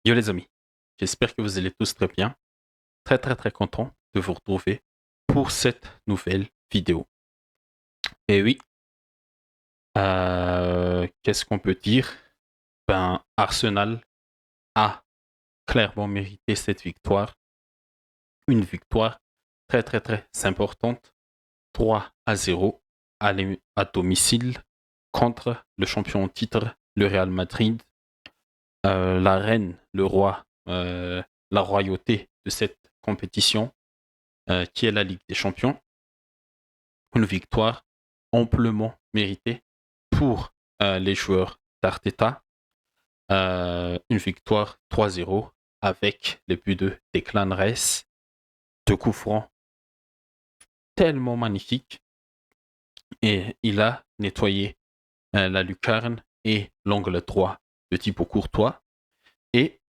Yo les amis, j'espère que vous allez tous très bien. Très très très content de vous retrouver pour cette nouvelle vidéo. Et oui, qu'est-ce qu'on peut dire? Ben, Arsenal a clairement mérité cette victoire. Une victoire très très très importante. 3-0 à domicile contre le champion en titre, le Real Madrid. La reine, le roi, la royauté de cette compétition qui est la Ligue des Champions. Une victoire amplement méritée pour les joueurs d'Arteta. Une victoire 3-0 avec les buts de Declan Rice, de coups francs tellement magnifiques. Et il a nettoyé la lucarne et l'angle droit de Thibaut Courtois. Et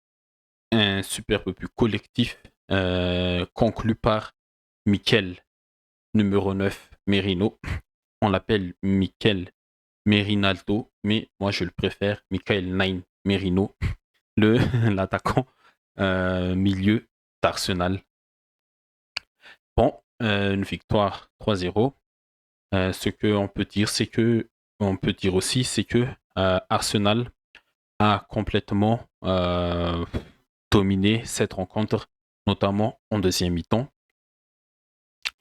un superbe but collectif conclu par Mikel, numéro 9, Merino. On l'appelle Mikel Merinaldo, mais moi je le préfère, Michael Nine Merino, l'attaquant milieu d'Arsenal. Bon, une victoire 3-0. Ce qu'on peut dire, c'est que on peut dire aussi, c'est que Arsenal a complètement dominé cette rencontre, notamment en deuxième mi-temps.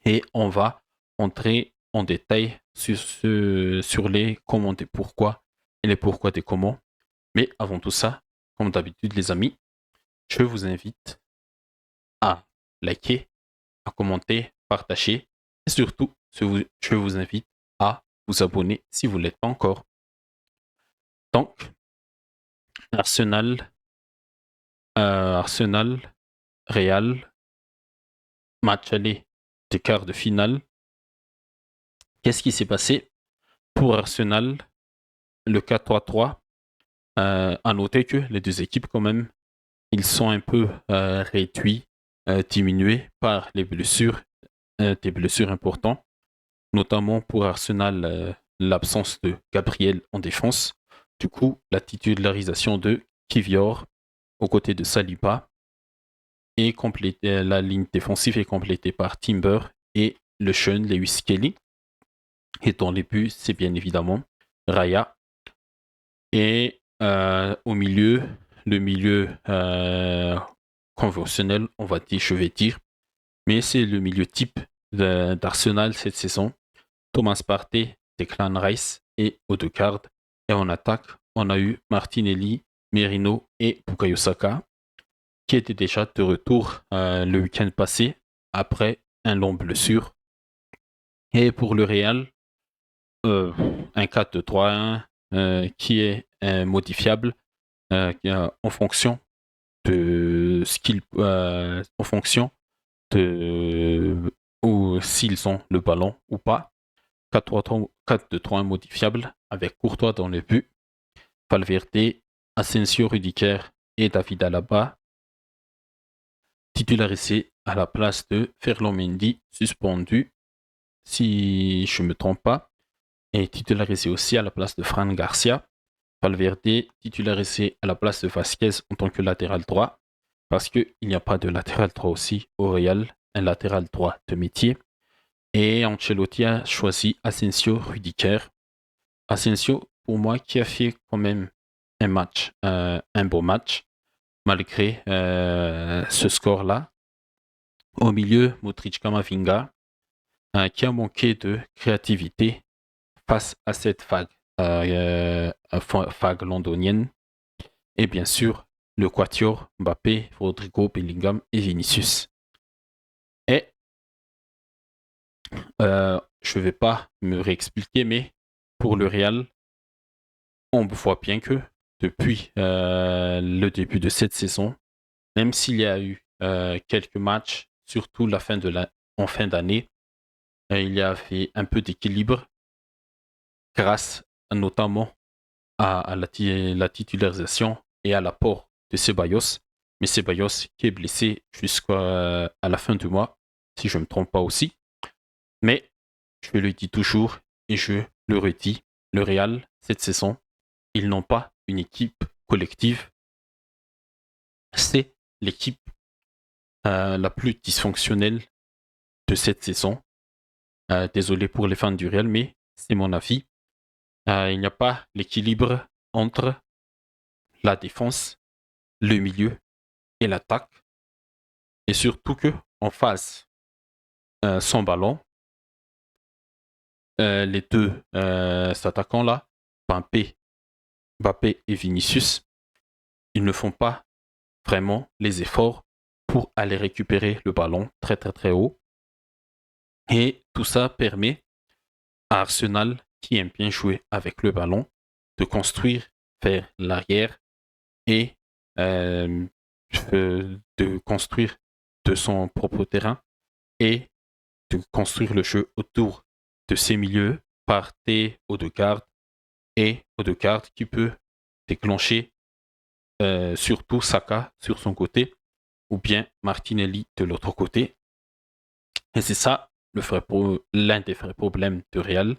Et on va entrer en détail sur les comment des pourquoi et les pourquoi des comment. Mais avant tout ça, comme d'habitude les amis, je vous invite à liker, à commenter, partager et surtout, je vous invite à vous abonner si vous ne l'êtes pas encore. Donc, Arsenal, Arsenal, Real, match aller des quarts de finale. Qu'est-ce qui s'est passé pour Arsenal? Le 4-3-3. À noter que les deux équipes, quand même, ils sont un peu réduits, diminués par les blessures, des blessures importantes, notamment pour Arsenal, l'absence de Gabriel en défense. Du coup, la titularisation de Kivior aux côtés de Saliba et la ligne défensive est complétée par Timber et le jeune Lewis Kelly. Et dans les buts, c'est bien évidemment Raya. Et au milieu, le milieu conventionnel, on va dire, je vais dire, mais c'est le milieu type d'Arsenal cette saison. Thomas Partey, Declan Rice et Odegaard. Et en attaque, on a eu Martinelli, Merino et Bukayo Saka, qui étaient déjà de retour le week-end passé après un long blessure. Et pour le Real, un 4-2-3-1 qui est modifiable en fonction de ce qu'ils, en fonction de ou s'ils ont le ballon ou pas. 4-2-3-1 modifiable avec Courtois dans le but, Valverde, Asensio, Rudiger et David Alaba titularisés à la place de Ferland Mendy, suspendu si je ne me trompe pas, et titularisé aussi à la place de Fran Garcia. Valverde titularisé à la place de Vasquez en tant que latéral droit, parce qu'il n'y a pas de latéral droit aussi au Real, un latéral droit de métier. Et Ancelotti a choisi Asensio Rudiger. Asensio, pour moi, qui a fait quand même un beau match, malgré ce score-là. Au milieu, Modric Camavinga, qui a manqué de créativité face à cette vague londonienne. Et bien sûr, le quatuor Mbappé, Rodrigo, Bellingham et Vinicius. Et je ne vais pas me réexpliquer, mais pour le Real, on voit bien que depuis le début de cette saison, même s'il y a eu quelques matchs, surtout en fin d'année, il y avait un peu d'équilibre grâce notamment à la titularisation et à l'apport de Ceballos. Mais Ceballos qui est blessé jusqu'à la fin du mois, si je ne me trompe pas aussi. Mais je le dis toujours et je le redis, le Real, cette saison, ils n'ont pas une équipe collective c'est l'équipe la plus dysfonctionnelle de cette saison. Désolé pour les fans du Real, mais c'est mon avis. Il n'y a pas l'équilibre entre la défense, le milieu et l'attaque. Et surtout que en face, sans ballon, les deux attaquants-là, Mbappé, Mbappé et Vinicius, ils ne font pas vraiment les efforts pour aller récupérer le ballon très très très haut. Et tout ça permet à Arsenal, qui aime bien jouer avec le ballon, de construire vers l'arrière et de construire de son propre terrain et de construire le jeu autour de ses milieux par T, Odegaard et Odegaard qui peut déclencher surtout Saka sur son côté ou bien Martinelli de l'autre côté. Et c'est ça l'un des vrais problèmes de Real.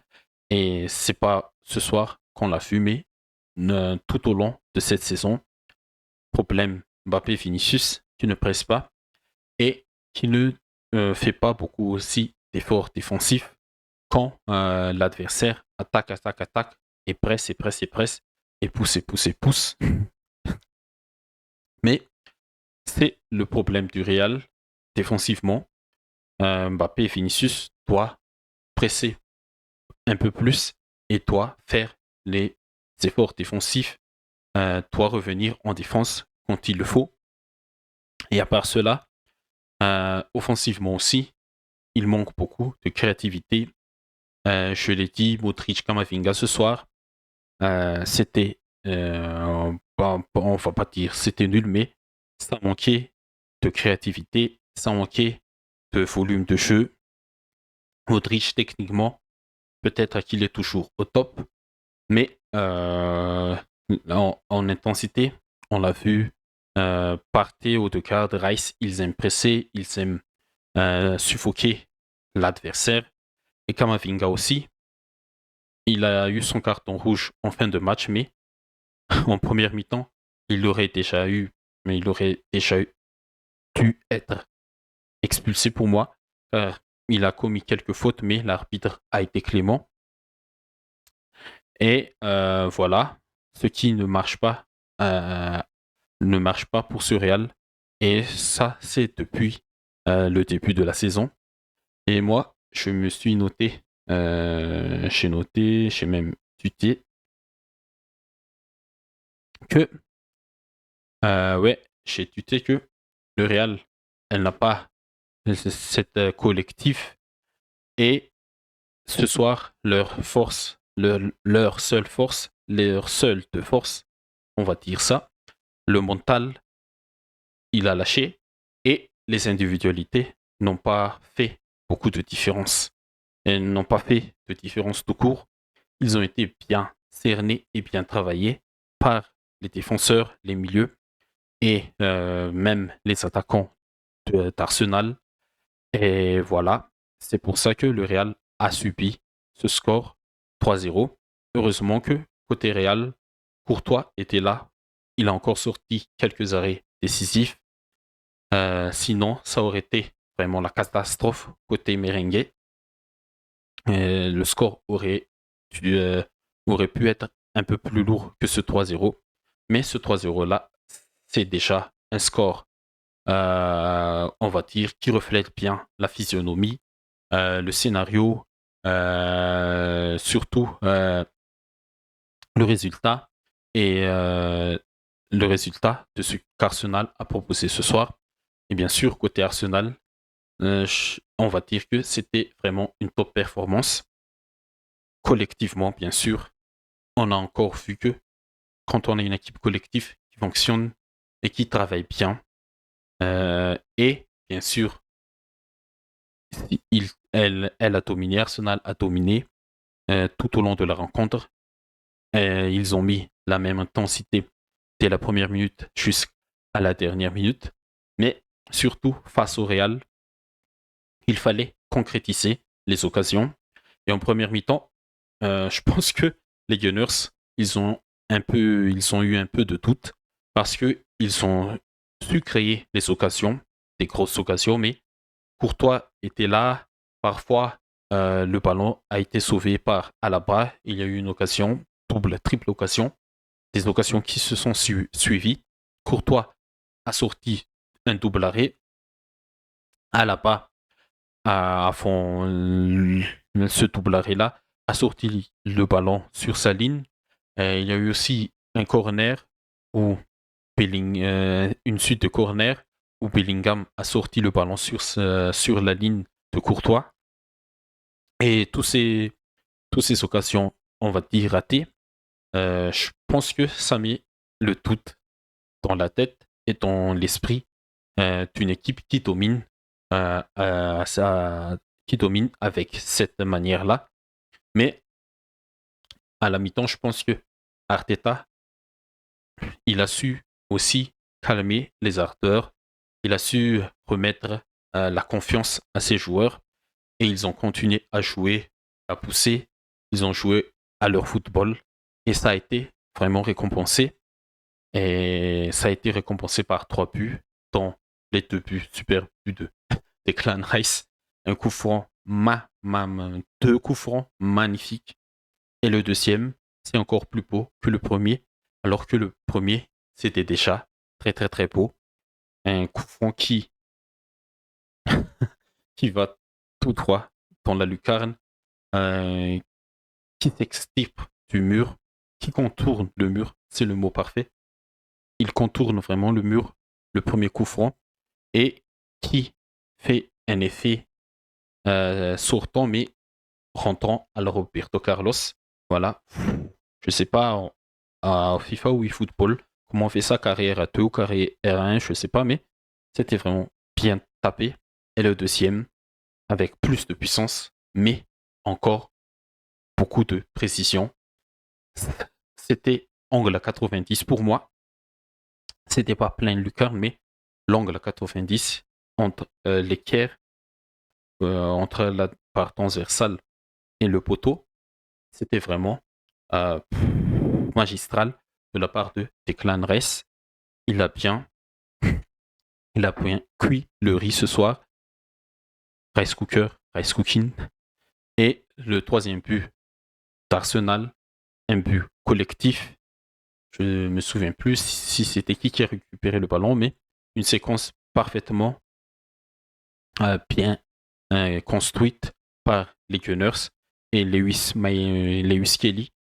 Et c'est pas ce soir qu'on l'a vu, mais tout au long de cette saison. Problème Mbappé-Vinicius qui ne presse pas et qui ne fait pas beaucoup aussi d'efforts défensifs quand l'adversaire attaque et presse et pousse. Mais c'est le problème du Real défensivement. Mbappé et Vinicius doivent presser un peu plus et doivent faire les efforts défensifs, doivent revenir en défense quand il le faut. Et à part cela, offensivement aussi, il manque beaucoup de créativité. Je l'ai dit, Modric Camavinga ce soir, c'était, on va pas dire c'était nul, mais ça manquait de créativité, ça manquait de volume de jeu. Modric, techniquement, peut-être qu'il est toujours au top, mais en intensité, on l'a vu, Partey, Odegaard, Rice, ils aiment presser, ils aiment suffoquer l'adversaire. Et Kamavinga aussi, il a eu son carton rouge en fin de match, mais en première mi-temps, il aurait déjà dû être expulsé pour moi, car il a commis quelques fautes, mais l'arbitre a été clément. Et voilà, ce qui ne marche pas pour ce Real. Et ça, c'est depuis le début de la saison. Et moi, je me suis noté, j'ai même tweeté que, ouais, j'ai tweeté que le Real, elle n'a pas cette collectif et ce soir, leur seule force, leur seule de force, on va dire ça, le mental, il a lâché et les individualités n'ont pas fait beaucoup de différence. Elles n'ont pas fait de différence tout court. Ils ont été bien cernés et bien travaillés par les défenseurs, les milieux et même les attaquants d'Arsenal. Et voilà, c'est pour ça que le Real a subi ce score 3-0. Heureusement que côté Real, Courtois était là. Il a encore sorti quelques arrêts décisifs. Sinon, ça aurait été vraiment la catastrophe côté merengue. Le score aurait pu être un peu plus lourd que ce 3-0. Mais ce 3-0-là, c'est déjà un score, on va dire, qui reflète bien la physionomie, le scénario, surtout le résultat et le résultat de ce qu'Arsenal a proposé ce soir. Et bien sûr, côté Arsenal, on va dire que c'était vraiment une top performance. Collectivement, bien sûr, on a encore vu que quand on a une équipe collective qui fonctionne et qui travaille bien, et bien sûr, elle a dominé, Arsenal a dominé tout au long de la rencontre. Ils ont mis la même intensité dès la première minute jusqu'à la dernière minute. Mais surtout, face au Real, il fallait concrétiser les occasions. Et en première mi-temps, je pense que les Gunners, ils ont eu un peu de doute parce qu'ils ont su créer les occasions, des grosses occasions, mais Courtois était là. Parfois, le ballon a été sauvé par Alaba. Il y a eu une occasion, double, triple occasion, des occasions qui se sont suivies. Courtois a sorti un double arrêt. Alaba a fond ce double arrêt-là, a sorti le ballon sur sa ligne. Il y a eu aussi un corner où une suite de corner où Bellingham a sorti le ballon sur la ligne de Courtois. Et toutes ces occasions, on va dire ratées, je pense que ça met le tout dans la tête et dans l'esprit d'une équipe qui domine, qui domine avec cette manière-là. Mais à la mi-temps, je pense que Arteta, il a su aussi calmer les ardeurs. Il a su remettre la confiance à ses joueurs et ils ont continué à jouer, à pousser. Ils ont joué à leur football et ça a été vraiment récompensé. Et ça a été récompensé par 3 buts, dont les 2 buts, super buts de Declan Rice. Un coup franc, deux coups francs magnifiques. Et le deuxième, c'est encore plus beau que le premier, alors que le premier, c'était déjà très très très beau. Un coup franc qui va tout droit dans la lucarne, qui s'extirpe du mur, qui contourne le mur, c'est le mot parfait. Il contourne vraiment le mur, le premier coup franc, et qui fait un effet sortant mais rentrant à la Roberto Carlos. Voilà. Je sais pas à FIFA ou eFootball comment on fait ça, carrière à 2 ou carrière à 1, je sais pas, mais c'était vraiment bien tapé. Et le deuxième, avec plus de puissance, mais encore beaucoup de précision. C'était angle à 90 pour moi. C'était pas plein lucarne, mais l'angle à 90 entre l'équerre, entre la part transversale et le poteau. C'était vraiment euh, magistral de la part de Declan Rice. Il a bien, il a bien cuit le riz ce soir. Rice cooker, rice cooking. Et le troisième but d'Arsenal, un but collectif. Je ne me souviens plus si c'était qui a récupéré le ballon, mais une séquence parfaitement bien construite par les Gunners. Et Lewis Kelly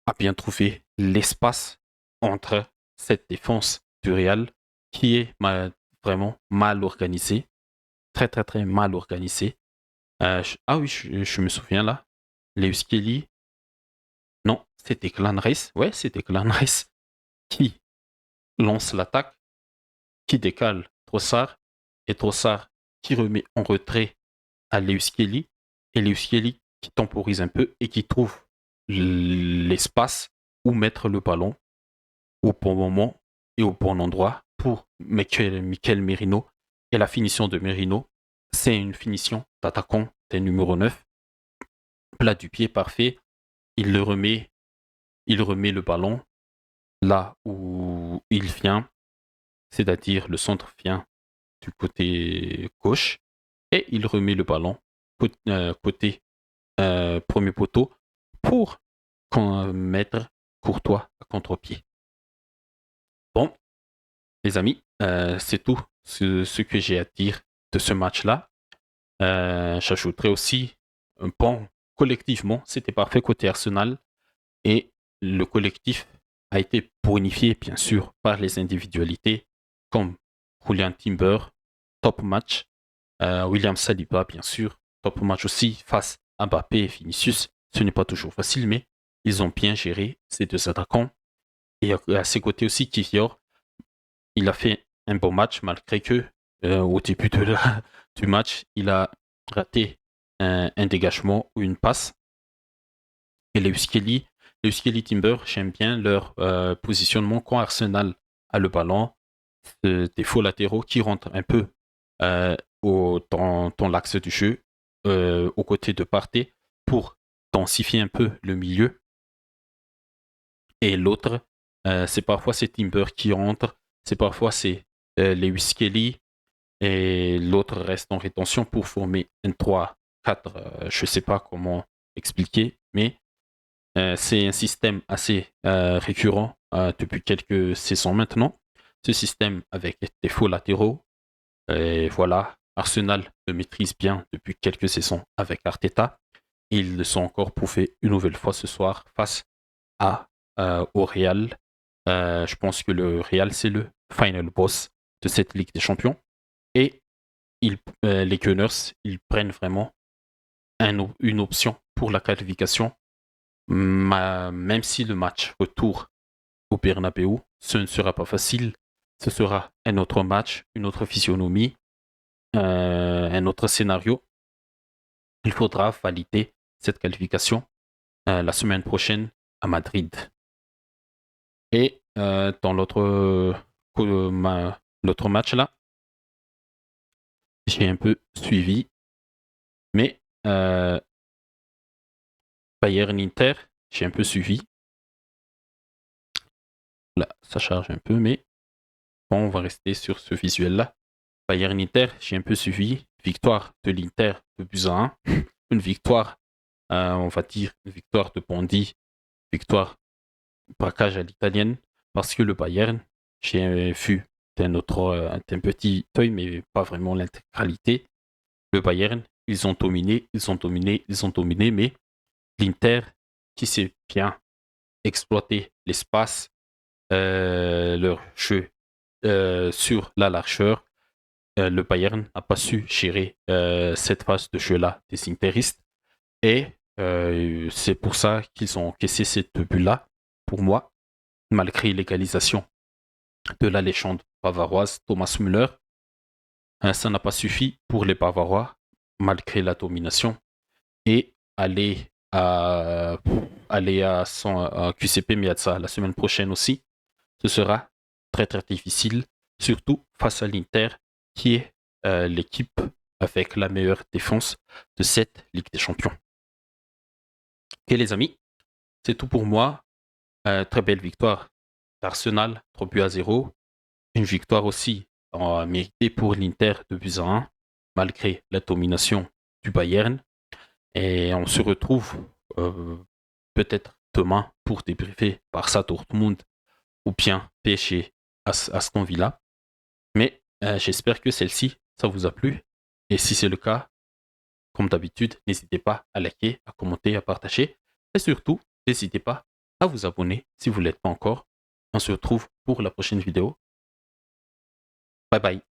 a bien trouvé l'espace entre cette défense du Real qui est vraiment mal organisée, très très très mal organisée. Ah oui, je me souviens là, Lewis Kelly, non, c'était Declan Rice, ouais, c'était Declan Rice qui lance l'attaque, qui décale Trossard, et Trossard qui remet en retrait à Lewis Kelly, et Lewis Kelly qui temporise un peu et qui trouve l'espace où mettre le ballon au bon moment et au bon endroit pour Mikel Merino. Et la finition de Merino, c'est une finition d'attaquant des numéro 9. Plat du pied parfait. Il remet le ballon là où il vient, c'est-à-dire le centre vient du côté gauche, et il remet le ballon côté premier poteau pour mettre Courtois à contre-pied. Bon, les amis, c'est tout ce que j'ai à dire de ce match-là. J'ajouterai aussi, bon, collectivement, c'était parfait côté Arsenal et le collectif a été bonifié, bien sûr, par les individualités comme Julian Timber, top match, William Saliba, bien sûr, top match aussi face à Mbappé et Vinicius. Ce n'est pas toujours facile, mais ils ont bien géré ces deux attaquants. Et à ses côtés aussi, Kivior, il a fait un bon match malgré que au début du match, il a raté un dégagement ou une passe. Et Lewis Kelly Timber, j'aime bien leur positionnement quand Arsenal a le ballon, des faux latéraux qui rentrent un peu dans l'axe du jeu, aux côtés de Partey, pour densifier un peu le milieu. Et l'autre, c'est parfois ces Timber qui rentrent C'est parfois c'est Lewis Kelly et l'autre reste en rétention pour former un 3-4. Je ne sais pas comment expliquer, mais c'est un système assez récurrent depuis quelques saisons maintenant. Ce système avec des faux latéraux. Et voilà, Arsenal le maîtrise bien depuis quelques saisons avec Arteta. Ils le sont encore prouvés une nouvelle fois ce soir face au Real. Je pense que le Real, c'est le final boss de cette Ligue des Champions. Et les Gunners, ils prennent vraiment une option pour la qualification, même si le match retour au Bernabeu, ce ne sera pas facile. Ce sera un autre match, une autre physionomie, un autre scénario. Il faudra valider cette qualification la semaine prochaine à Madrid. Et dans l'autre match là, j'ai un peu suivi, mais Bayern-Inter, j'ai un peu suivi. Là, ça charge un peu, mais bon, on va rester sur ce visuel-là. Bayern-Inter, j'ai un peu suivi. Victoire de l'Inter de buts à 1. Une victoire, on va dire, une victoire de Bondy. Victoire, braquage à l'italienne. Parce que le Bayern, j'ai vu d'un petit œil, mais pas vraiment l'intégralité. Le Bayern, ils ont dominé, mais l'Inter, qui sait bien exploiter l'espace, leur jeu sur la largeur, le Bayern n'a pas su gérer cette phase de jeu-là des Interistes. Et c'est pour ça qu'ils ont encaissé ces deux buts-là, pour moi, malgré l'égalisation de la légende bavaroise Thomas Müller. Ça n'a pas suffi pour les Bavarois, malgré la domination. Et aller à son QCP Miazza la semaine prochaine aussi, ce sera très très difficile, surtout face à l'Inter, qui est l'équipe avec la meilleure défense de cette Ligue des Champions. Ok les amis, c'est tout pour moi. Très belle victoire d'Arsenal, 3-0. Une victoire aussi méritée pour l'Inter de buts à 1, malgré la domination du Bayern. Et on se retrouve peut-être demain pour débriefer Barça Dortmund ou bien PSG Aston Villa. Mais j'espère que celle-ci, ça vous a plu. Et si c'est le cas, comme d'habitude, n'hésitez pas à liker, à commenter, à partager. Et surtout, n'hésitez pas à vous abonner si vous ne l'êtes pas encore. On se retrouve pour la prochaine vidéo. Bye bye.